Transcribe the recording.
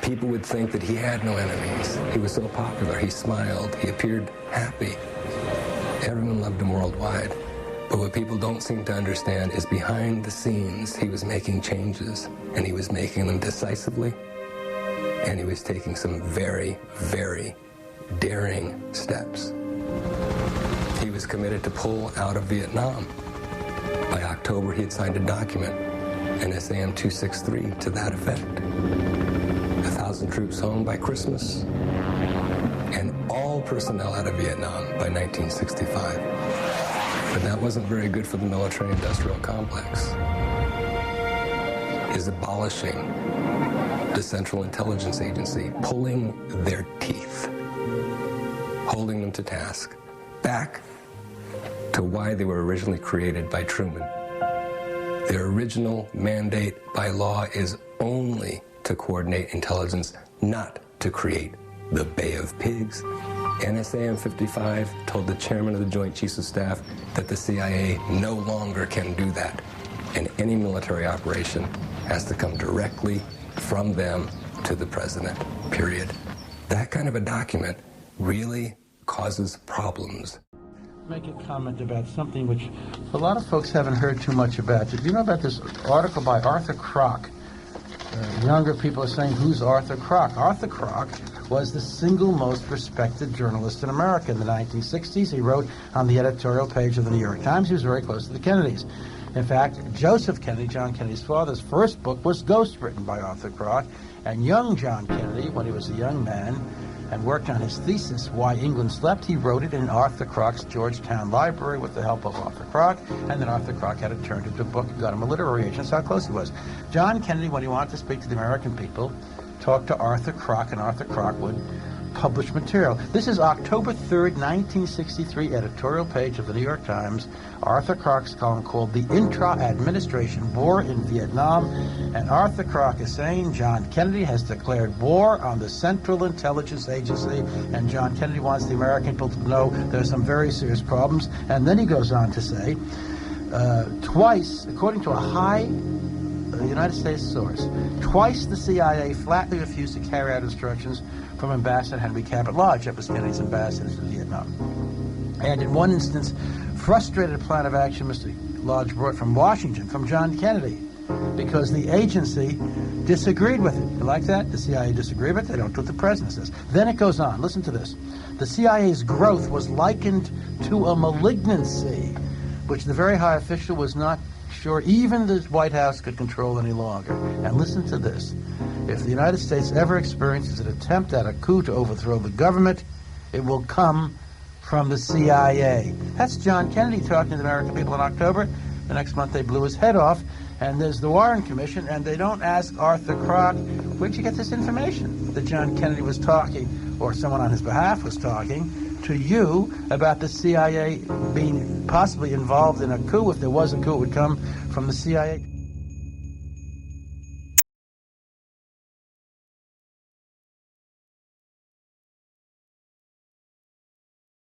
People would think that he had no enemies. He was so popular. He smiled. He appeared happy. Everyone loved him worldwide. But what people don't seem to understand is behind the scenes, he was making changes, and he was making them decisively, and he was taking some very, very daring steps. He was committed to pull out of Vietnam. By October, he had signed a document, an SAM 263, to that effect. 1,000 troops home by Christmas, and all personnel out of Vietnam by 1965. But that wasn't very good for the military-industrial complex. Is abolishing the Central Intelligence Agency, pulling their teeth, holding them to task, back to why they were originally created by Truman. Their original mandate by law is only to coordinate intelligence, not to create the Bay of Pigs. NSAM 55 told the chairman of the Joint Chiefs of Staff that the CIA no longer can do that, and any military operation has to come directly from them to the president, period. That kind of a document really causes problems. Make a comment about something which a lot of folks haven't heard too much about. Do you know about this article by Arthur Krock? Younger people are saying, who's Arthur Krock? Arthur Krock was the single most respected journalist in America in the 1960s. He wrote on the editorial page of the New York Times. He was very close to the Kennedys. In fact, Joseph Kennedy, John Kennedy's father's first book was ghostwritten by Arthur Krock. And young John Kennedy, when he was a young man and worked on his thesis, Why England Slept, he wrote it in Arthur Krock's Georgetown Library with the help of Arthur Krock, and then Arthur Krock had it turned into a book and got him a literary agent. That's how close he was. John Kennedy, when he wanted to speak to the American people, talked to Arthur Krock, and Arthur Krock would publish material. This is October 3rd, 1963, editorial page of the New York Times. Arthur Krock's column called The Intra-Administration War in Vietnam. And Arthur Krock is saying John Kennedy has declared war on the Central Intelligence Agency, and John Kennedy wants the American people to know there's some very serious problems. And then he goes on to say, twice, according to a high United States source, twice the CIA flatly refused to carry out instructions from Ambassador Henry Cabot Lodge, that was Kennedy's ambassador to Vietnam. And in one instance, frustrated a plan of action Mr. Lodge brought from Washington, from John Kennedy, because the agency disagreed with it. You like that? The CIA disagreed with it. They don't do what the president says. Then it goes on. Listen to this. The CIA's growth was likened to a malignancy, which the very high official was not sure even the White House could control any longer. And listen to this. If the United States ever experiences an attempt at a coup to overthrow the government, it will come from the CIA. That's John Kennedy talking to the American people in October. The next month they blew his head off. And there's the Warren Commission, and they don't ask Arthur Krock, where'd you get this information that John Kennedy was talking, or someone on his behalf was talking, to you about the CIA being possibly involved in a coup. If there was a coup, it would come from the CIA.